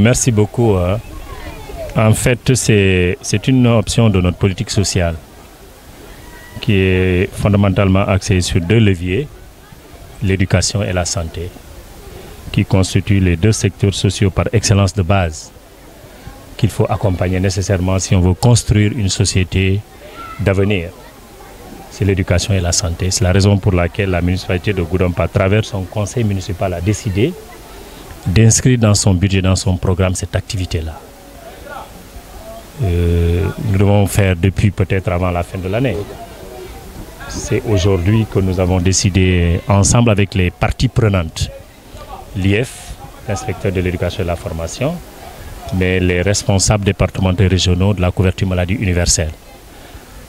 Merci beaucoup. En fait, c'est une option de notre politique sociale qui est fondamentalement axée sur deux leviers, l'éducation et la santé, qui constituent les deux secteurs sociaux par excellence de base qu'il faut accompagner nécessairement si on veut construire une société d'avenir. C'est l'éducation et la santé. C'est la raison pour laquelle la municipalité de Goudomp, à travers son conseil municipal, a décidé d'inscrire dans son budget, dans son programme, cette activité-là. Nous devons faire depuis peut-être avant la fin de l'année. C'est aujourd'hui que nous avons décidé, ensemble avec les parties prenantes, l'IF, l'inspecteur de l'éducation et de la formation, mais les responsables départementaux et régionaux de la couverture maladie universelle,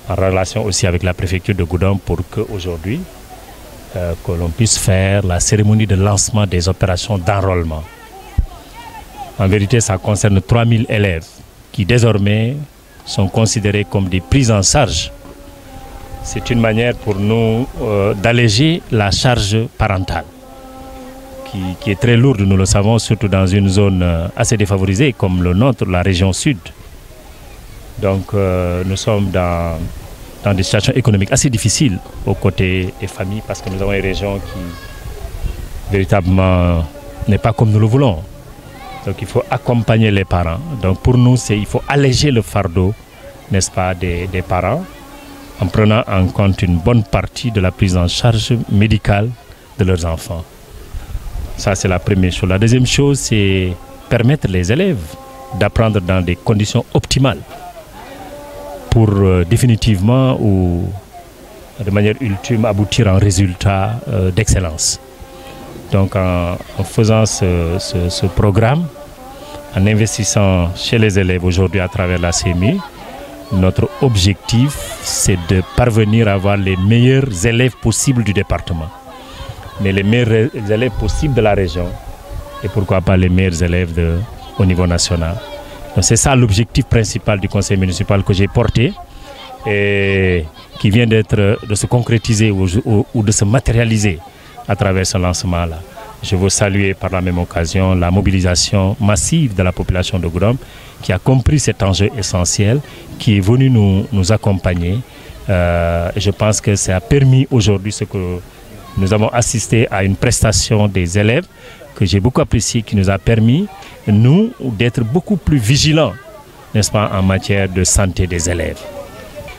en relation aussi avec la préfecture de Goudomp pour qu'aujourd'hui, que l'on puisse faire la cérémonie de lancement des opérations d'enrôlement. En vérité, ça concerne 3000 élèves qui désormais sont considérés comme des prises en charge. C'est une manière pour nous d'alléger la charge parentale, qui est très lourde, nous le savons, surtout dans une zone assez défavorisée comme le nôtre, la région sud. Donc nous sommes dans des situations économiques assez difficiles aux côtés des familles parce que nous avons une région qui véritablement n'est pas comme nous le voulons. Donc il faut accompagner les parents. Donc pour nous, il faut alléger le fardeau, n'est-ce pas, des parents en prenant en compte une bonne partie de la prise en charge médicale de leurs enfants. Ça, c'est la première chose. La deuxième chose, c'est permettre les élèves d'apprendre dans des conditions optimales pour définitivement ou de manière ultime aboutir à un résultat d'excellence. Donc en faisant ce programme, en investissant chez les élèves aujourd'hui à travers la CMU, notre objectif c'est de parvenir à avoir les meilleurs élèves possibles du département, mais les meilleurs élèves possibles de la région et pourquoi pas les meilleurs élèves au niveau national. C'est ça l'objectif principal du conseil municipal que j'ai porté et qui vient de se concrétiser ou de se matérialiser à travers ce lancement-là. Je veux saluer par la même occasion la mobilisation massive de la population de Goudomp qui a compris cet enjeu essentiel, qui est venu nous accompagner. Je pense que ça a permis aujourd'hui ce que nous avons assisté à une prestation des élèves que j'ai beaucoup apprécié, qui nous a permis nous d'être beaucoup plus vigilants, n'est-ce pas, en matière de santé des élèves.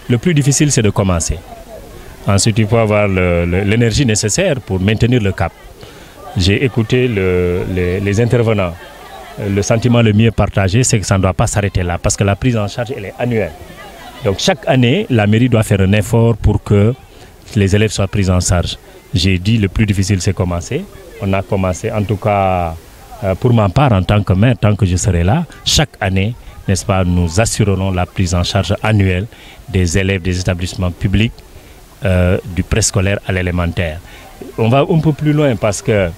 Le plus difficile, c'est de commencer. Ensuite, il faut avoir l'énergie nécessaire pour maintenir le cap. J'ai écouté les intervenants. Le sentiment le mieux partagé, c'est que ça ne doit pas s'arrêter là, parce que la prise en charge, elle est annuelle. Donc chaque année, la mairie doit faire un effort pour que les élèves soient pris en charge. J'ai dit le plus difficile, c'est commencer. On a commencé, en tout cas, pour ma part, en tant que maire, tant que je serai là, chaque année, n'est-ce pas, nous assurerons la prise en charge annuelle des élèves des établissements publics du préscolaire à l'élémentaire. On va un peu plus loin parce que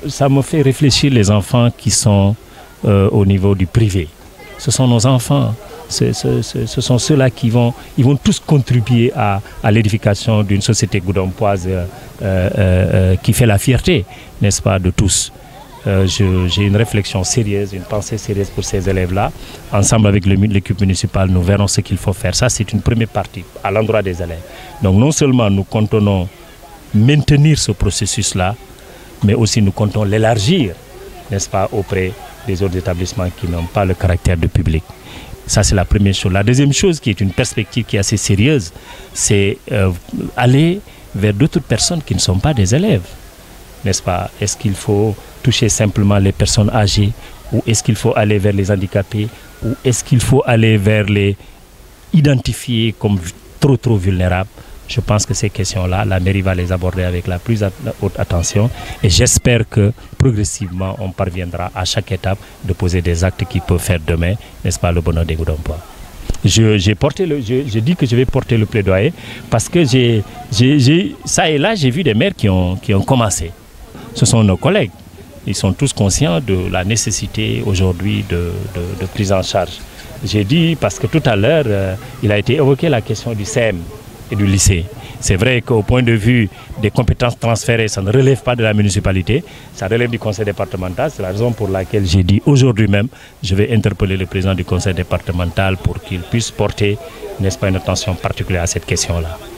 ça me fait réfléchir les enfants qui sont au niveau du privé. Ce sont nos enfants. Ce sont ceux-là qui vont tous contribuer à l'édification d'une société goudompoise qui fait la fierté, n'est-ce pas, de tous. J'ai une réflexion sérieuse, une pensée sérieuse pour ces élèves-là. Ensemble avec l'équipe municipale, nous verrons ce qu'il faut faire. Ça, c'est une première partie à l'endroit des élèves. Donc non seulement nous comptons maintenir ce processus-là, mais aussi nous comptons l'élargir, n'est-ce pas, auprès des autres établissements qui n'ont pas le caractère de public. Ça, c'est la première chose. La deuxième chose, qui est une perspective qui est assez sérieuse, c'est aller vers d'autres personnes qui ne sont pas des élèves. N'est-ce pas? Est-ce qu'il faut toucher simplement les personnes âgées, ou est-ce qu'il faut aller vers les handicapés, ou est-ce qu'il faut aller vers les identifiés comme trop vulnérables? Je pense que ces questions-là, la mairie va les aborder avec la plus haute attention et j'espère que progressivement, on parviendra à chaque étape de poser des actes qui peuvent faire demain, n'est-ce pas, le bonheur des Goudompois. Je dis que je vais porter le plaidoyer parce que ça et là, j'ai vu des maires qui ont commencé. Ce sont nos collègues. Ils sont tous conscients de la nécessité aujourd'hui de prise en charge. J'ai dit, parce que tout à l'heure, il a été évoqué la question du CM et du lycée. C'est vrai qu'au point de vue des compétences transférées, ça ne relève pas de la municipalité, ça relève du conseil départemental. C'est la raison pour laquelle j'ai dit aujourd'hui même, je vais interpeller le président du conseil départemental pour qu'il puisse porter, n'est-ce pas, une attention particulière à cette question-là.